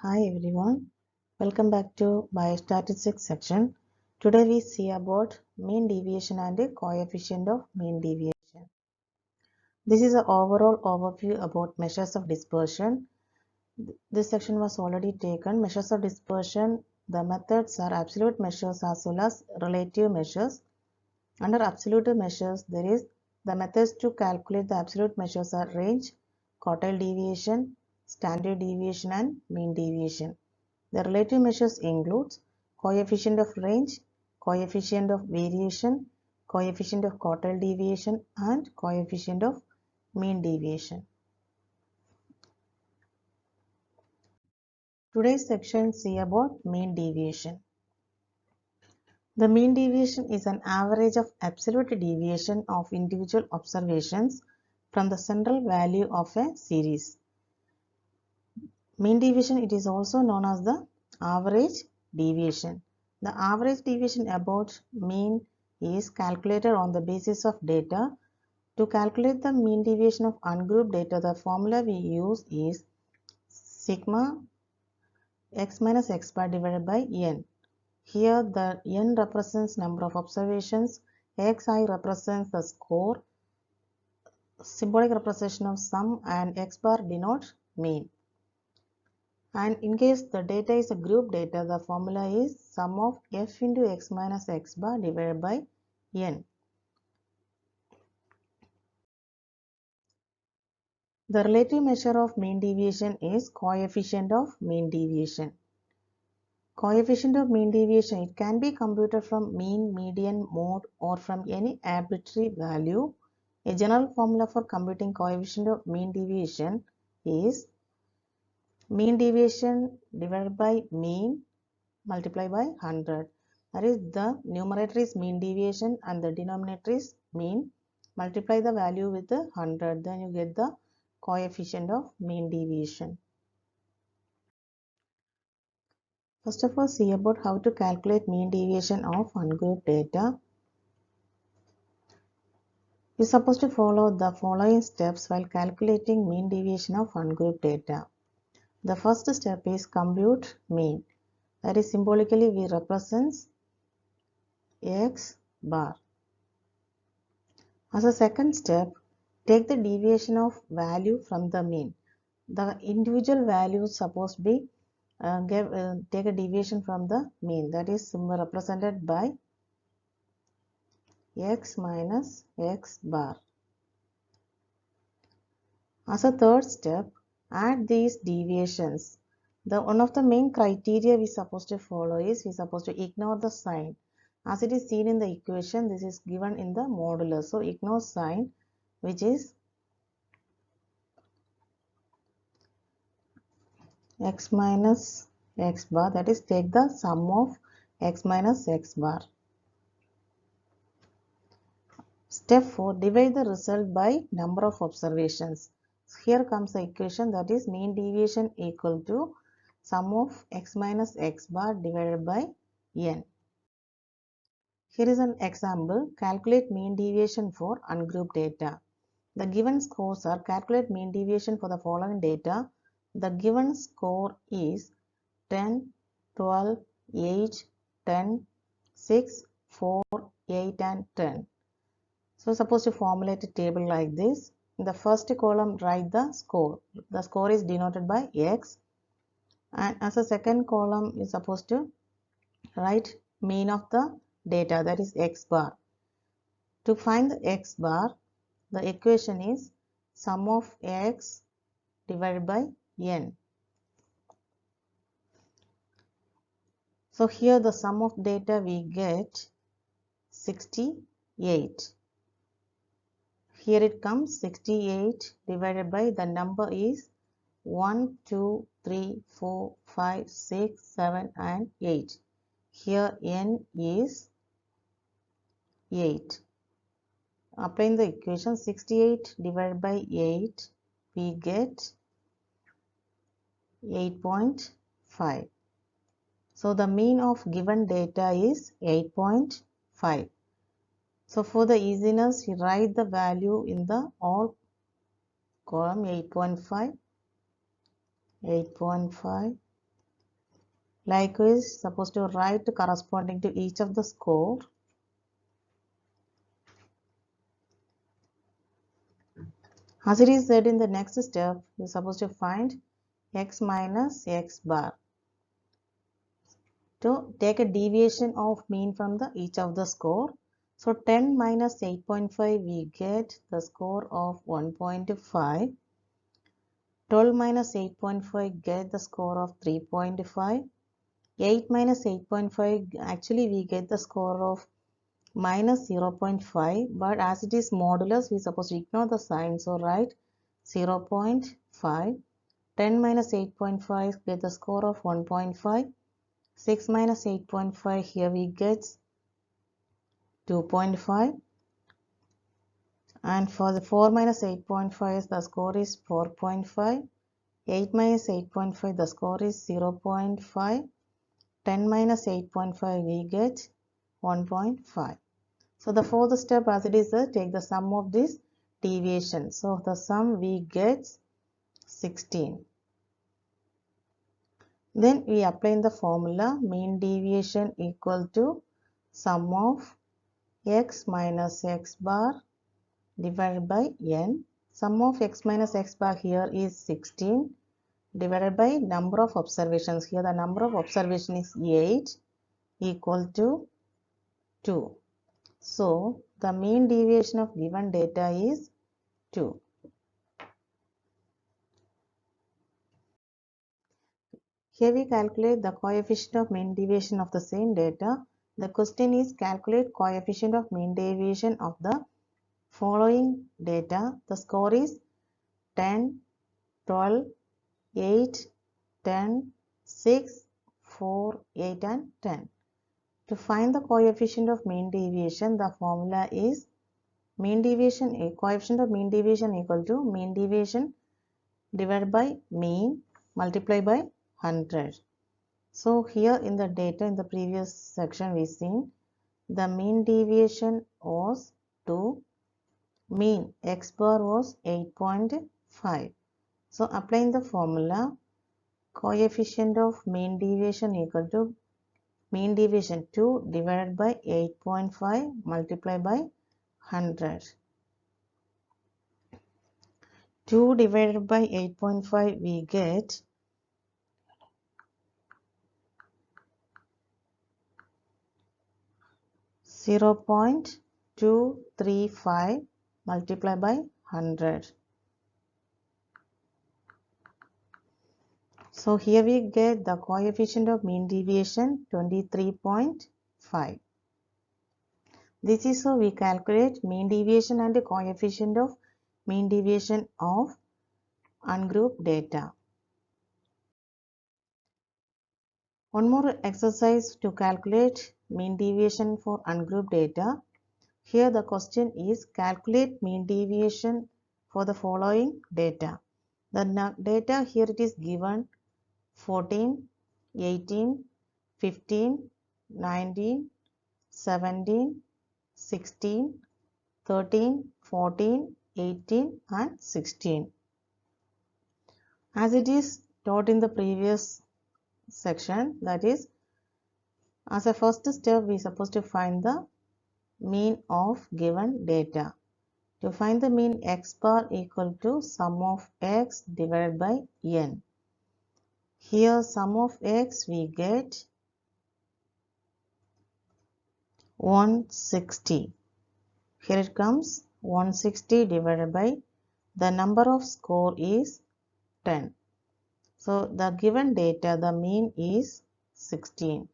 Hi everyone, welcome back to Biostatistics section. Today we see about mean deviation and a coefficient of mean deviation. This is an overall overview about measures of dispersion. This section was already taken. Measures of dispersion, the methods are absolute measures as well as relative measures. Under absolute measures, there is the methods to calculate the absolute measures are range, quartile deviation, standard deviation and mean deviation. The relative measures includes coefficient of range, coefficient of variation, coefficient of quartile deviation and coefficient of mean deviation. Today's section see about mean deviation. The mean deviation is an average of absolute deviation of individual observations from the central value of a series. Mean deviation, it is also known as the average deviation. The average deviation about mean is calculated on the basis of data. To calculate the mean deviation of ungrouped data, the formula we use is sigma x minus x bar divided by n. Here the n represents number of observations, xi represents the score, symbolic representation of sum, and x bar denotes mean. And in case the data is a group data, the formula is sum of f into x minus x bar divided by n. The relative measure of mean deviation is coefficient of mean deviation. Coefficient of mean deviation, it can be computed from mean, median, mode or from any arbitrary value. A general formula for computing coefficient of mean deviation is mean deviation divided by mean multiplied by 100. That is, the numerator is mean deviation and the denominator is mean. Multiply the value with the 100, then you get the coefficient of mean deviation. First of all, see about how to calculate mean deviation of ungrouped data. You are supposed to follow the following steps while calculating mean deviation of ungrouped data. The first step is compute mean. That is, symbolically we represent x bar. As a second step, take the deviation of value from the mean. The individual values supposed to be take a deviation from the mean, that is represented by x minus x bar. As a third step, add these deviations. One of the main criteria we supposed to follow is we supposed to ignore the sign. As it is seen in the equation, this is given in the modulus. So ignore sign, which is x minus x bar, that is take the sum of x minus x bar. Step 4, divide the result by number of observations. Here comes the equation, that is mean deviation equal to sum of x minus x bar divided by n. Here is an example, calculate mean deviation for ungrouped data. The given scores are calculate mean deviation for the following data. The given score is 10, 12, 8, 10, 6, 4, 8 and 10. So suppose to formulate a table like this. In the first column write the score. The score is denoted by x. And as a second column you supposed to write mean of the data, that is x bar. To find the x bar, the equation is sum of x divided by n. So here the sum of data we get 68. Here it comes 68 divided by the number is 1, 2, 3, 4, 5, 6, 7 and 8. Here n is 8. Applying the equation 68 divided by 8, we get 8.5. So the mean of given data is 8.5. So for the easiness, you write the value in the all column 8.5, 8.5, Likewise, supposed to write corresponding to each of the score. As it is said in the next step, you are supposed to find x minus x bar. To take a deviation of mean from each of the score. So 10 minus 8.5 we get the score of 1.5. 12 minus 8.5 get the score of 3.5. 8 minus 8.5 actually we get the score of minus 0.5, but as it is modulus we are supposed to ignore the sign, so write 0.5. 10 minus 8.5 get the score of 1.5. 6 minus 8.5 here we get 2.5, and for the 4 minus 8.5 the score is 4.5. 8 minus 8.5 the score is 0.5. 10 minus 8.5 we get 1.5. So the fourth step as it is take the sum of this deviation. So the sum we get 16. Then we apply in the formula mean deviation equal to sum of x minus x bar divided by n. Sum of x minus x bar here is 16 divided by number of observations. Here the number of observation is 8 equal to 2. So the mean deviation of given data is 2. Here we calculate the coefficient of mean deviation of the same data. The question is calculate coefficient of mean deviation of the following data. The score is 10, 12, 8, 10, 6, 4, 8 and 10. To find the coefficient of mean deviation, the formula is coefficient of mean deviation equal to mean deviation divided by mean multiplied by 100. So here in the data in the previous section we seen the mean deviation was 2, mean x bar was 8.5. So applying the formula, coefficient of mean deviation equal to mean deviation 2 divided by 8.5 multiplied by 100. 2 divided by 8.5 we get 0.235 multiplied by 100. So here we get the coefficient of mean deviation 23.5. This is how we calculate mean deviation and the coefficient of mean deviation of ungrouped data. One more exercise to calculate mean deviation for ungrouped data. Here the question is calculate mean deviation for the following data. The data here it is given 14, 18, 15, 19, 17, 16, 13, 14, 18 and 16. As it is taught in the previous section, that is, as a first step we are supposed to find the mean of given data. To find the mean, x bar equal to sum of x divided by n. Here sum of x we get 160. Here it comes 160 divided by the number of score is 10. So the given data, the mean is 16.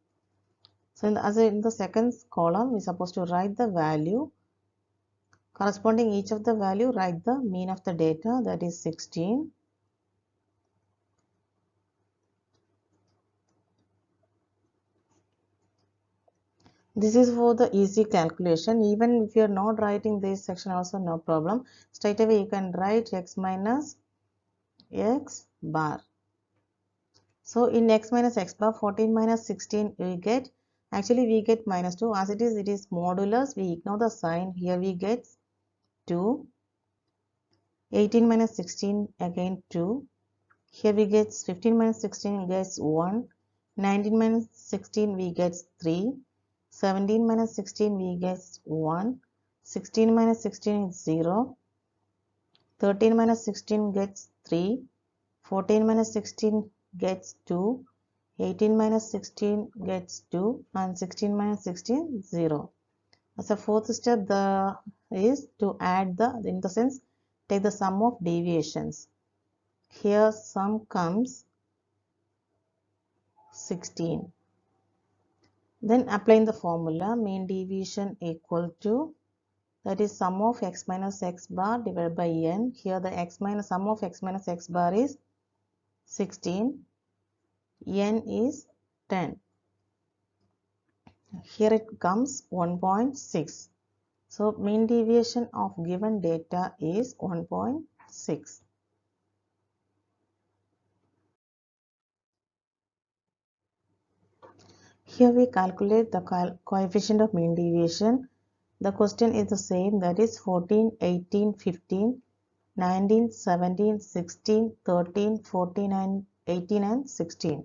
So in the second column, we are supposed to write the value. Corresponding each of the value, write the mean of the data, that is 16. This is for the easy calculation. Even if you are not writing this section also, no problem. Straight away you can write x minus x bar. So in x minus x bar, 14 minus 16 we get, actually we get minus 2. As it is modulus, we ignore the sign. Here we get 2. 18 minus 16 again 2. Here we get 15 minus 16 gets 1. 19 minus 16 we get 3. 17 minus 16 we get 1. 16 minus 16 is 0. 13 minus 16 gets 3. 14 minus 16 gets 2. 18 minus 16 gets 2. And 16 minus 16 0. As a fourth step is to add in the sense take the sum of deviations. Here sum comes 16. Then applying the formula, mean deviation equal to, that is sum of x minus x bar divided by n. Here the sum of x minus x bar is 16, n is 10. Here it comes 1.6. So mean deviation of given data is 1.6. Here we calculate the coefficient of mean deviation. The question is the same, that is 14, 18, 15, 19, 17, 16, 13, 14 and 18 and 16.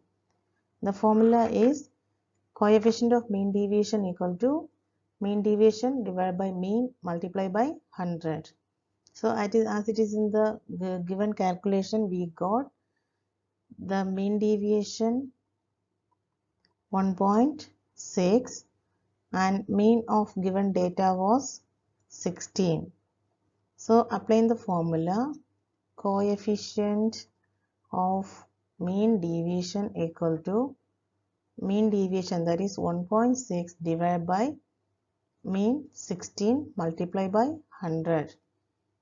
The formula is coefficient of mean deviation equal to mean deviation divided by mean multiplied by 100. So as it is in the given calculation, we got the mean deviation 1.6 and mean of given data was 16. So applying the formula, coefficient of mean deviation equal to mean deviation, that is 1.6 divided by mean 16 multiplied by 100.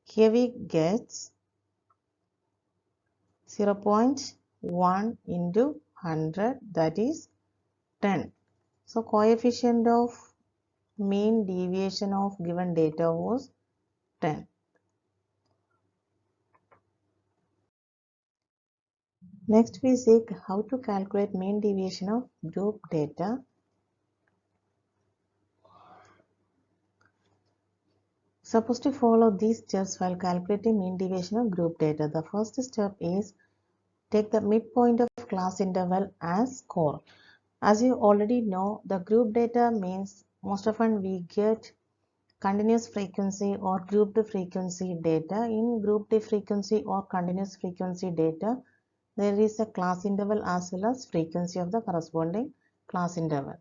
Here we get 0.1 into 100, that is 10. So coefficient of mean deviation of given data was 10. Next we see how to calculate mean deviation of group data. Suppose to follow these steps while calculating mean deviation of group data. The first step is take the midpoint of class interval as score. As you already know, the group data means most often we get continuous frequency or grouped frequency data. In grouped frequency or continuous frequency data, there is a class interval as well as frequency of the corresponding class interval.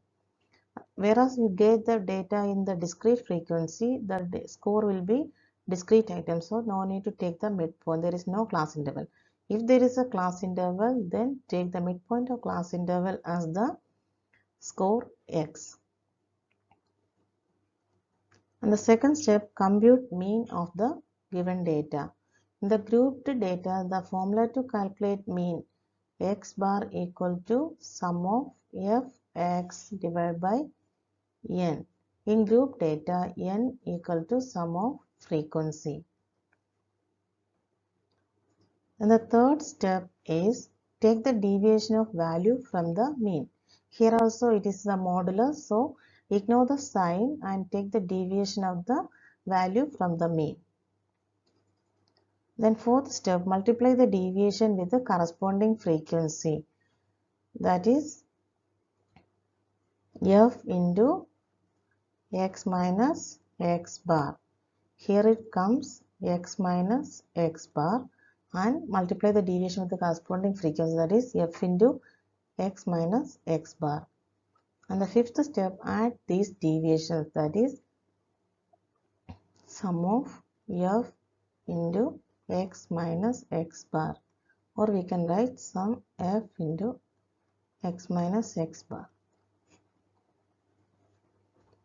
Whereas you get the data in the discrete frequency, the score will be discrete item. So no need to take the midpoint. There is no class interval. If there is a class interval, then take the midpoint of class interval as the score x. And the second step, compute mean of the given data. In the grouped data, the formula to calculate mean x bar equal to sum of fx divided by n. In group data, n equal to sum of frequency. And the third step is take the deviation of value from the mean. Here also it is the modulus, so ignore the sign and take the deviation of the value from the mean. Then fourth step, multiply the deviation with the corresponding frequency, that is f into x minus x bar. Here it comes x minus x bar and multiply the deviation with the corresponding frequency, that is f into x minus x bar. And the fifth step, add these deviations, that is sum of f into x minus x bar, or we can write sum f into x minus x bar.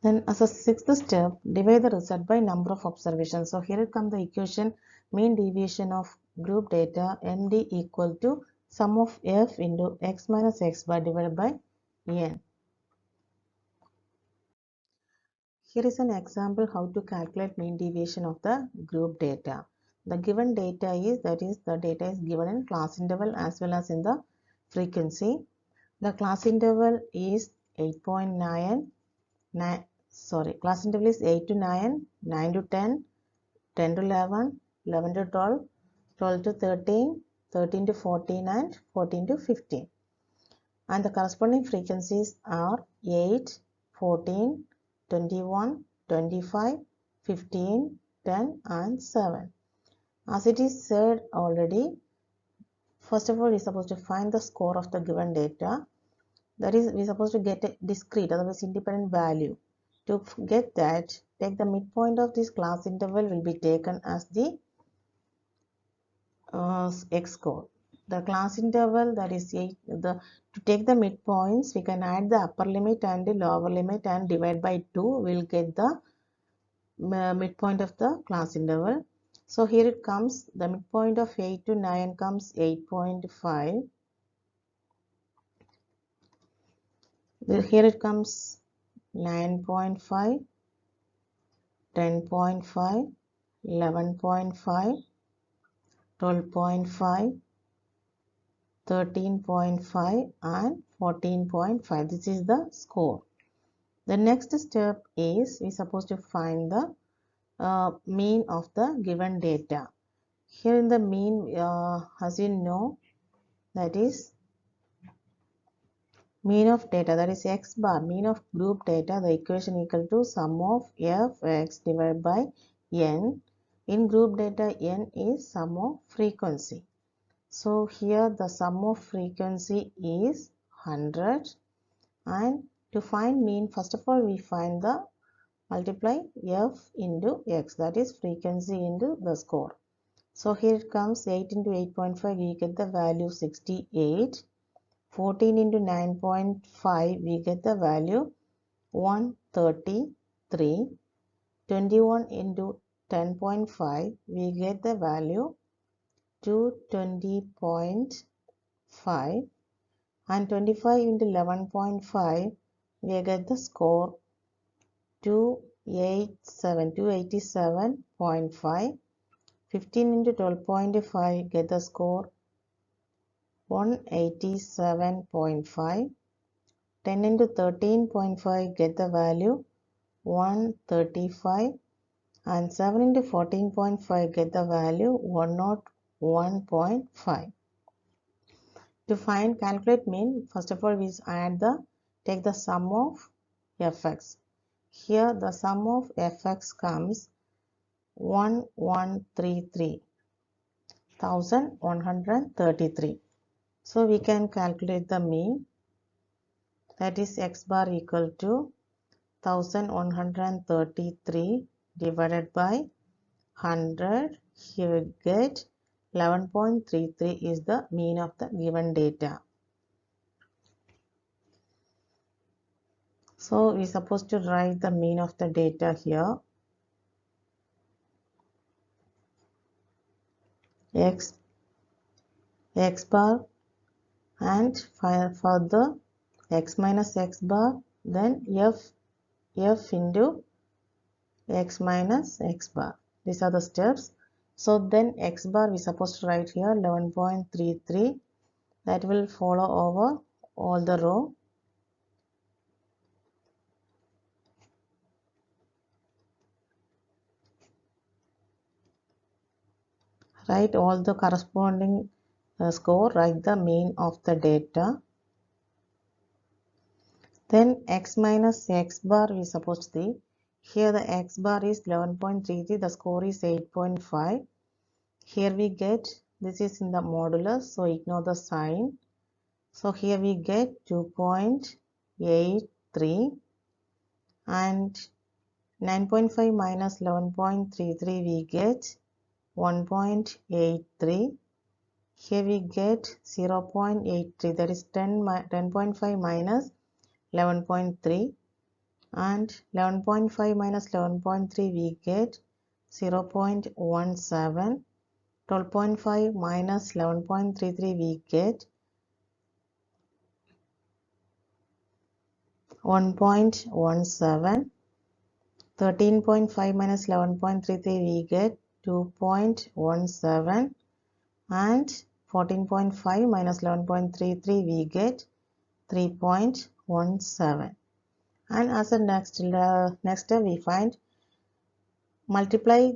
Then as a sixth step, divide the result by number of observations. So here it comes the equation mean deviation of group data MD equal to sum of f into x minus x bar divided by n. Here is an example how to calculate mean deviation of the group data. The given data is, that is the data is given in class interval as well as in the frequency. The class interval is 8.9, class interval is 8 to 9, 9 to 10, 10 to 11, 11 to 12, 12 to 13, 13 to 14 and 14 to 15. and the corresponding frequencies are 8, 14, 21, 25, 15, 10 and 7. As it is said already, first of all we are supposed to find the score of the given data. That is, we are supposed to get a discrete, otherwise independent value. To get that, take the midpoint of this class interval will be taken as the x score. The class interval, that is 8, to take the midpoints, we can add the upper limit and the lower limit and divide by 2. We'll get the midpoint of the class interval. So here it comes, the midpoint of 8 to 9 comes 8.5. Here it comes 9.5, 10.5, 11.5, 12.5, 13.5 and 14.5. This is the score. The next step is we are supposed to find the mean of the given data. Here in the mean, as you know, that is mean of data, that is x bar, mean of group data. The equation equal to sum of fx divided by n. In group data, n is sum of frequency. So here the sum of frequency is 100, and to find mean, first of all we find the multiply f into x, that is frequency into the score. So here it comes 8 into 8.5, we get the value 68. 14 into 9.5, we get the value 133. 21 into 10.5, we get the value 220.5. And 25 into 11.5, we get the score 287.5. 15 into 12.5, get the score 187.5. 10 into 13.5, get the value 135. And 7 into 14.5, get the value 101.5. To find calculate mean, first of all we take the sum of fx. Here the sum of fx comes 1133. So we can calculate the mean, that is x bar equal to 1133 divided by 100. Here we get 11.33 is the mean of the given data. So we are supposed to write the mean of the data here. X bar, and for the x minus x bar, then f into x minus x bar. These are the steps. So then x bar we are supposed to write here 11.33. That will follow over all the row. Write all the corresponding score, write the mean of the data. Then x minus x bar we supposed to see. Here the x bar is 11.33, the score is 8.5. Here we get, this is in the modulus, so ignore the sign. So here we get 2.83, and 9.5 minus 11.33 we get 1.83. Here we get 0.83, that is 10.5 minus 11.3, and 11.5 minus 11.3 we get 0.17. 12.5 minus 11.33 we get 1.17. 13.5 minus 11.33 we get 2.17, and 14.5 minus 11.33 we get 3.17. And as a next step we find multiply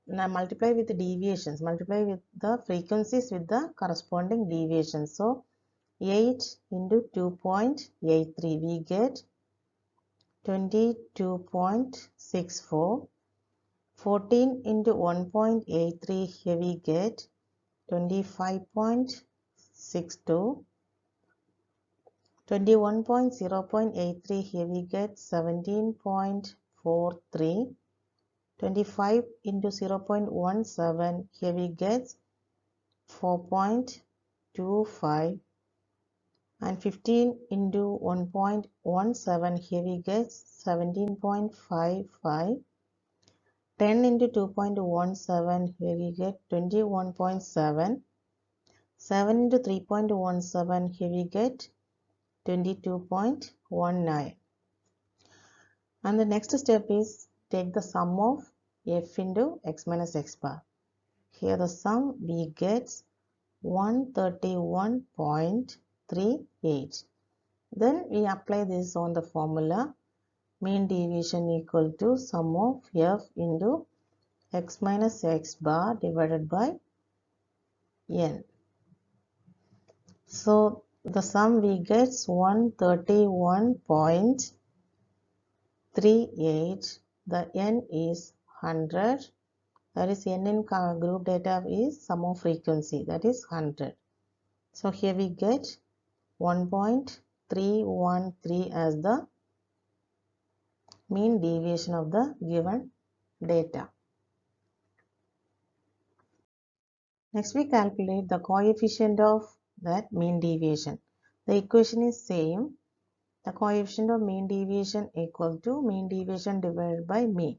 with the deviations, multiply with the frequencies with the corresponding deviations. So 8 into 2.83, we get 22.64. 14 into 1.83, here we get 25.62. 21.0.83, here we get 17.43. 25 into 0.17, here we get 4.25. And 15 into 1.17, here we get 17.55. 10 into 2.17, here we get 21.7. 7 into 3.17, here we get 22.19. And the next step is take the sum of f into x minus x bar. Here the sum we get 131.38. Then we apply this on the formula mean deviation equal to sum of f into x minus x bar divided by n. So the sum we get 131.38. The n is 100. That is n in group data is sum of frequency, that is 100. So here we get 1.313 as the mean deviation of the given data. Next we calculate the coefficient of that mean deviation. The equation is same. The coefficient of mean deviation equal to mean deviation divided by mean.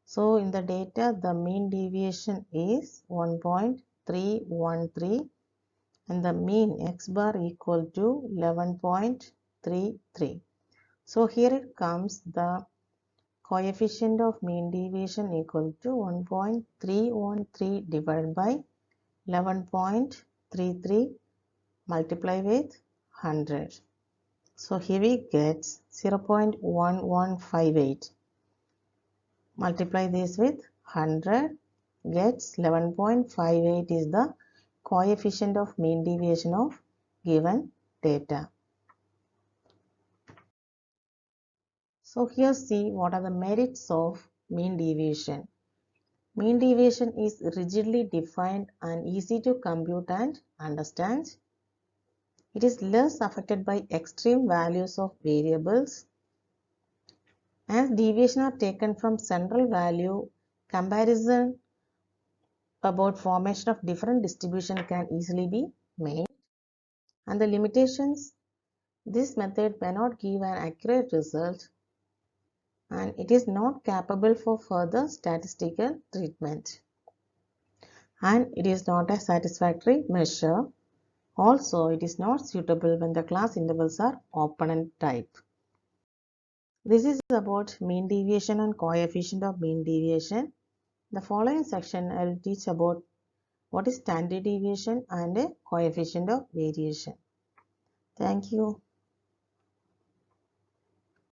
So in the data the mean deviation is 1.313 and the mean x bar equal to 11.33. So here it comes the coefficient of mean deviation equal to 1.313 divided by 11.33 multiply with 100. So here we get 0.1158. Multiply this with 100 gets 11.58 is the coefficient of mean deviation of given data. So here see what are the merits of mean deviation. Mean deviation is rigidly defined and easy to compute and understand. It is less affected by extreme values of variables. As deviation are taken from central value, comparison about formation of different distribution can easily be made. And the limitations, this method may not give an accurate result and it is not capable for further statistical treatment. And it is not a satisfactory measure. Also, it is not suitable when the class intervals are open-end type. This is about mean deviation and coefficient of mean deviation. The following section I will teach about what is standard deviation and a coefficient of variation. Thank you.